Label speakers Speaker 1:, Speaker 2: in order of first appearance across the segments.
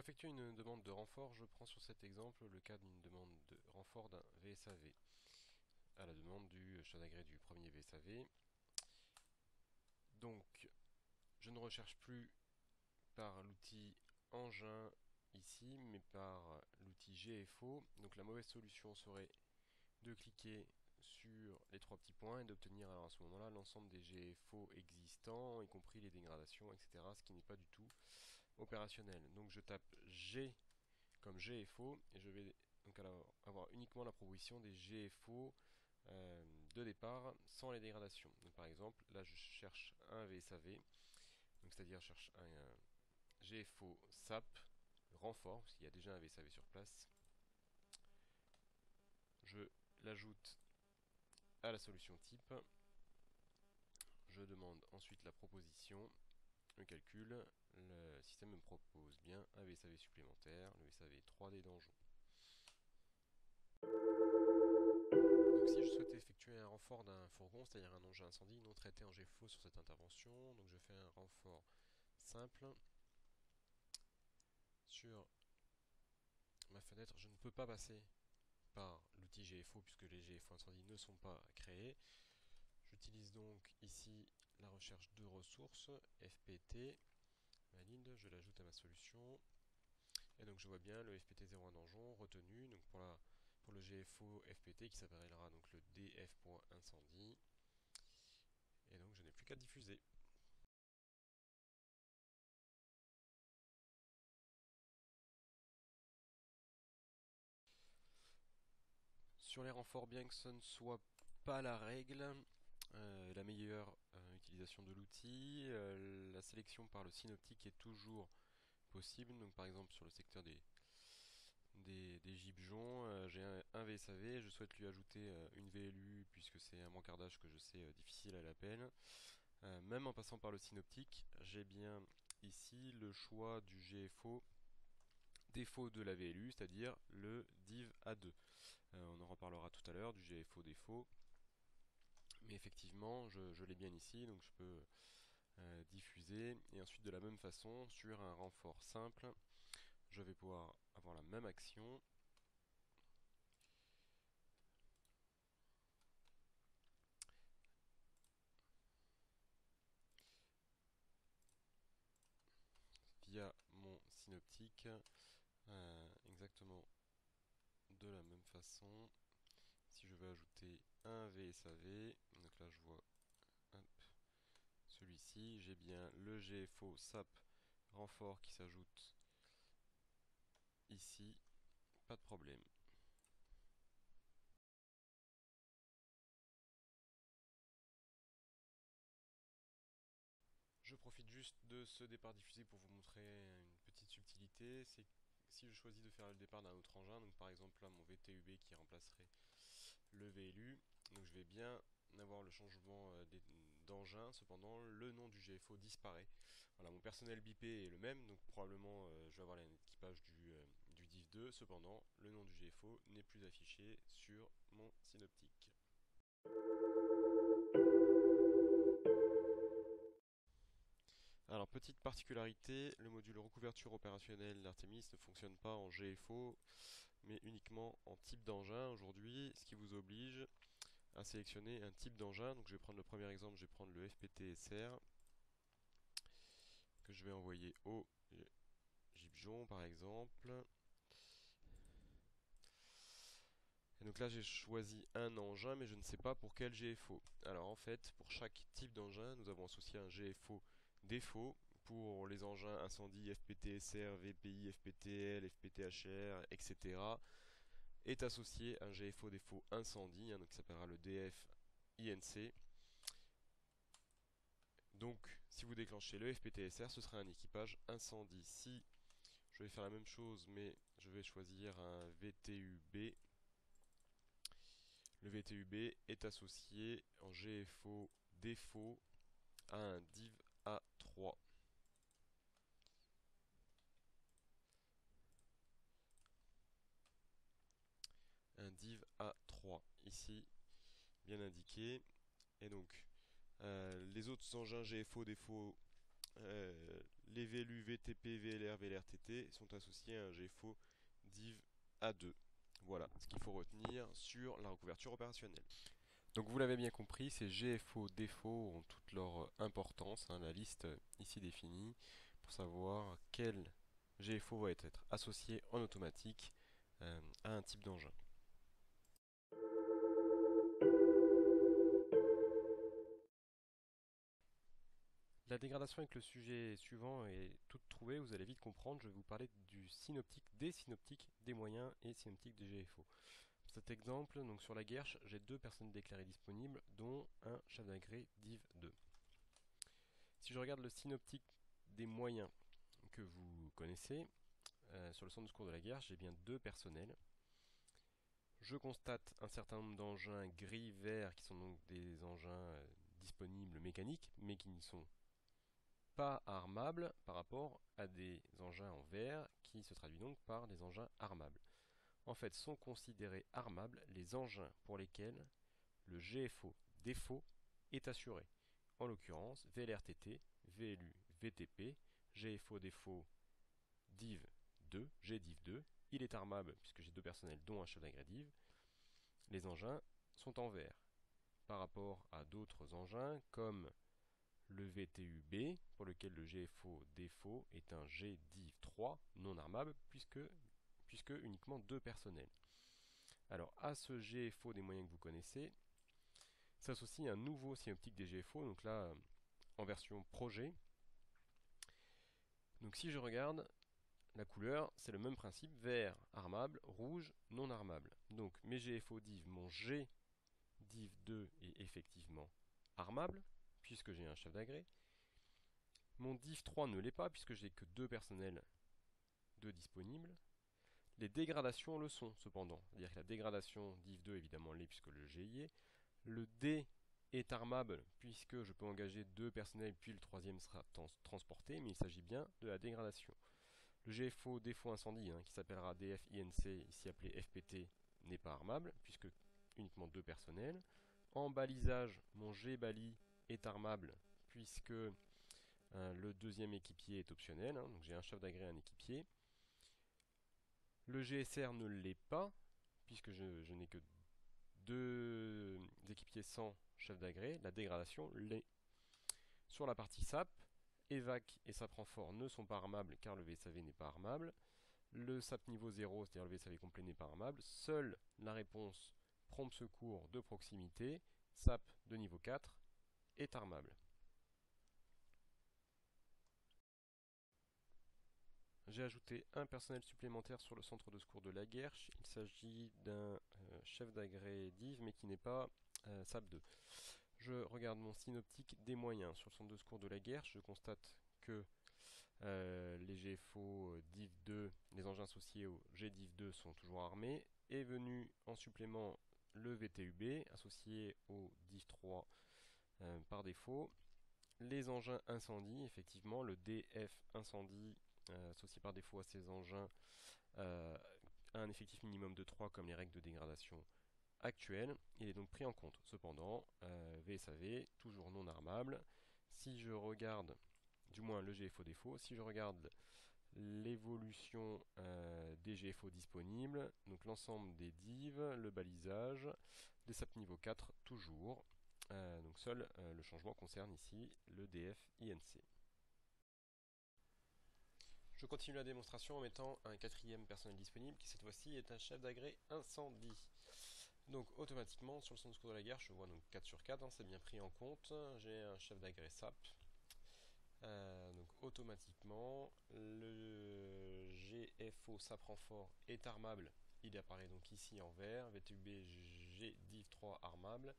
Speaker 1: effectuer une demande de renfort, je prends sur cet exemple le cas d'une demande de renfort d'un VSAV à la demande du chanagré du premier VSAV. Donc, je ne recherche plus par l'outil engin ici, mais par l'outil GFO. Donc la mauvaise solution serait de cliquer sur les trois petits points et d'obtenir alors à ce moment-là l'ensemble des GFO existants, y compris les dégradations, etc. Ce qui n'est pas du tout opérationnel. Donc je tape G comme GFO et je vais donc alors avoir uniquement la proposition des GFO de départ sans les dégradations. Donc par exemple, là je cherche un VSAV, donc c'est-à-dire je cherche un GFO SAP renfort, parce qu'il y a déjà un VSAV sur place. Je l'ajoute à la solution type. Je demande ensuite la proposition, le calcul. Le système me propose bien un VSAV supplémentaire, le VSAV 3D d'Anjou. Donc si je souhaitais effectuer un renfort d'un fourgon, c'est-à-dire un engin incendie non traité en GFO sur cette intervention, donc je fais un renfort simple. Sur ma fenêtre, je ne peux pas passer par l'outil GFO puisque les GFO incendie ne sont pas créés. J'utilise donc ici la recherche de ressources, FPT, valide, je l'ajoute à ma solution. Et donc je vois bien le FPT01 d'Anjon retenu donc pour le GFO FPT qui s'appellera donc le df.incendie. Et donc je n'ai plus qu'à diffuser. Sur les renforts, bien que ce ne soit pas la règle, la meilleure utilisation de l'outil, la sélection par le synoptique est toujours possible. Donc par exemple sur le secteur des gibejons, j'ai un VSAV, je souhaite lui ajouter une VLU puisque c'est un mancardage que je sais difficile à l'appel. Même en passant par le synoptique, j'ai bien ici le choix du GFO défaut de la VLU, c'est-à-dire le div A2. On en reparlera tout à l'heure du GFO défaut. Mais effectivement, je l'ai bien ici, donc je peux diffuser. Et ensuite, de la même façon, sur un renfort simple, je vais pouvoir avoir la même action. Via mon synoptique, exactement de la même façon. Si je veux ajouter un VSAV, donc là je vois celui-ci, j'ai bien le GFO SAP renfort qui s'ajoute ici, pas de problème. Je profite juste de ce départ diffusé pour vous montrer une petite subtilité, c'est que si je choisis de faire le départ d'un autre engin, donc par exemple là mon VTUB qui remplacerait le VLU, donc je vais bien avoir le changement d'engin, cependant le nom du GFO disparaît. Voilà, mon personnel BIP est le même, donc probablement je vais avoir l'équipage du div 2, cependant le nom du GFO n'est plus affiché sur mon synoptique. Alors petite particularité, le module recouverture opérationnelle d'Artemis ne fonctionne pas en GFO, mais uniquement en type d'engin aujourd'hui, ce qui vous oblige à sélectionner un type d'engin. Donc je vais prendre le premier exemple, je vais prendre le FPT-SR, que je vais envoyer au Gibjon par exemple. Et donc là j'ai choisi un engin, mais je ne sais pas pour quel GFO. Alors en fait, pour chaque type d'engin, nous avons associé un GFO défaut. Pour les engins incendie, FPT-SR, VPI, FPTL, FPT-HR, etc. est associé un GFO défaut incendie, donc qui s'appellera le DF INC. Donc, si vous déclenchez le FPT-SR, ce sera un équipage incendie. Si je vais faire la même chose, mais je vais choisir un VTUB, le VTUB est associé en GFO défaut à un div A3. Un div A3, ici, bien indiqué. Et donc, les autres engins GFO défaut les VLU, VTP, VLR, VLRTT sont associés à un GFO div A2. Voilà ce qu'il faut retenir sur la recouverture opérationnelle. Donc vous l'avez bien compris, ces GFO défauts ont toute leur importance, hein, la liste ici définie, pour savoir quel GFO va être associé en automatique à un type d'engin. La dégradation avec le sujet suivant est toute trouvée, vous allez vite comprendre, je vais vous parler du synoptique, des moyens et synoptique des GFO. Pour cet exemple, donc sur la Guerche, j'ai 2 personnes déclarées disponibles, dont un chef d'agré div 2. Si je regarde le synoptique des moyens que vous connaissez, sur le centre de secours de la Guerche, j'ai bien 2 personnels. Je constate un certain nombre d'engins gris-vert qui sont donc des engins disponibles mécaniques, mais qui ne sont pas armables par rapport à des engins en vert qui se traduit donc par des engins armables. En fait, sont considérés armables les engins pour lesquels le GFO défaut est assuré. En l'occurrence, VLRTT, VLU, VTP, GFO défaut div 2, GDiv 2. Il est armable puisque j'ai 2 personnels dont un chef d'agré div. Les engins sont en vert par rapport à d'autres engins comme le VTUB, pour lequel le GFO défaut est un GDiv 3 non armable, puisque uniquement 2 personnels. Alors, à ce GFO des moyens que vous connaissez, s'associe un nouveau synoptique des GFO, donc là, en version projet. Donc si je regarde, la couleur, c'est le même principe, vert, armable, rouge, non armable. Donc mes GFO div, mon G div 2 est effectivement armable, puisque j'ai un chef d'agré. Mon div 3 ne l'est pas, puisque j'ai que 2 personnels de disponibles. Les dégradations le sont, cependant. C'est-à-dire que la dégradation div 2, évidemment, l'est, puisque le G y est. Le D est armable, puisque je peux engager 2 personnels, puis le troisième sera transporté, mais il s'agit bien de la dégradation. Le GFO défaut incendie, qui s'appellera DFINC, ici appelé FPT, n'est pas armable, puisque uniquement 2 personnels. En balisage, mon G-bali est armable, puisque le deuxième équipier est optionnel, donc j'ai un chef d'agré et un équipier. Le GSR ne l'est pas, puisque je n'ai que 2 équipiers sans chef d'agré. La dégradation l'est. Sur la partie SAP, EVAC et SAP renfort ne sont pas armables car le VSAV n'est pas armable. Le SAP niveau 0, c'est-à-dire le VSAV complet, n'est pas armable. Seule la réponse prompt secours de proximité, SAP de niveau 4, est armable. J'ai ajouté un personnel supplémentaire sur le centre de secours de la Guerche. Il s'agit d'un chef d'agré div, mais qui n'est pas SAP 2. Je regarde mon synoptique des moyens. Sur le centre de secours de la Guerche, je constate que les GFO div 2, les engins associés au GDiv 2 sont toujours armés. Est venu en supplément le VTUB, associé au div 3 par défaut. Les engins incendie, effectivement, le DF incendie associé par défaut à ces engins a un effectif minimum de 3 comme les règles de dégradation actuelles. Il est donc pris en compte. Cependant, VSAV, toujours non armable. Si je regarde, du moins le GFO défaut, si je regarde l'évolution des GFO disponibles, donc l'ensemble des divs, le balisage, les SAP niveau 4 toujours. Donc seul le changement concerne ici le DF INC. Je continue la démonstration en mettant un 4e personnel disponible qui cette fois-ci est un chef d'agré incendie. Donc automatiquement sur le centre de secours de la guerre, je vois donc 4 sur 4, c'est bien pris en compte. J'ai un chef d'agré SAP. Donc automatiquement le GFO SAP renfort est armable. Il apparaît donc ici en vert. VTUB GDiv 3 armable.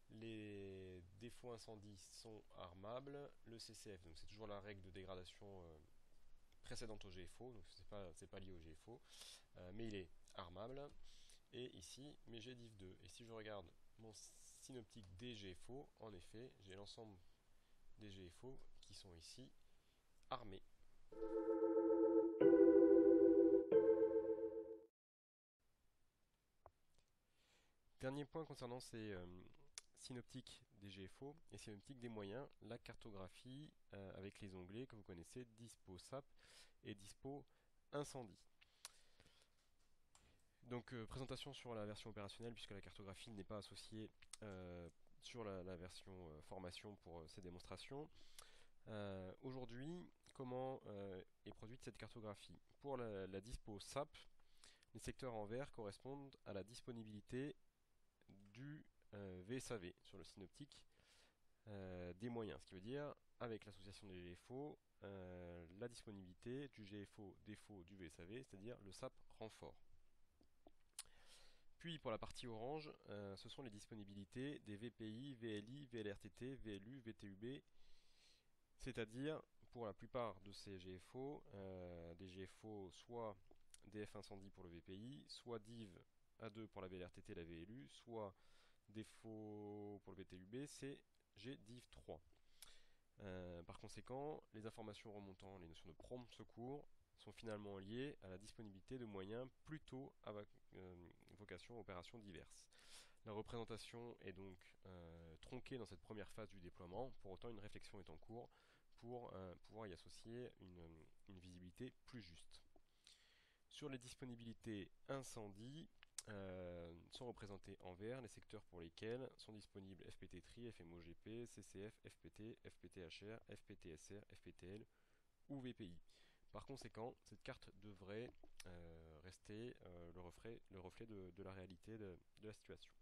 Speaker 1: Les défauts incendie sont armables. Le CCF, donc c'est toujours la règle de dégradation précédente au GFO, donc c'est pas lié au GFO, mais il est armable. Et ici, mes GDiv 2. Et si je regarde mon synoptique des GFO, en effet, j'ai l'ensemble des GFO qui sont ici armés. Dernier point concernant ces synoptiques des GFO et synoptique des moyens, la cartographie avec les onglets que vous connaissez, Dispo SAP et Dispo Incendie. Donc présentation sur la version opérationnelle puisque la cartographie n'est pas associée sur la version formation pour ces démonstrations. Aujourd'hui, comment est produite cette cartographie? Pour la dispo SAP, les secteurs en vert correspondent à la disponibilité du VSAV sur le synoptique des moyens, ce qui veut dire avec l'association des GFO, la disponibilité du GFO défaut du VSAV, c'est-à-dire le SAP renfort. Puis pour la partie orange, ce sont les disponibilités des VPI, VLI, VLRTT, VLU, VTUB, c'est-à-dire pour la plupart de ces GFO, des GFO soit DF incendie pour le VPI, soit DIV A2 pour la VLRTT et la VLU, soit défaut pour le VTUB, c'est GDIV 3. Par conséquent, les informations remontant les notions de prompt secours sont finalement liées à la disponibilité de moyens plutôt avec vocation à opérations diverses. La représentation est donc tronquée dans cette première phase du déploiement, pour autant une réflexion est en cours pour pouvoir y associer une visibilité plus juste. Sur les disponibilités incendie, sont représentés en vert les secteurs pour lesquels sont disponibles FPT TRI, FMOGP, CCF, FPT, FPTHR, FPTSR, FPTL ou VPI. Par conséquent, cette carte devrait rester le reflet de la réalité de la situation.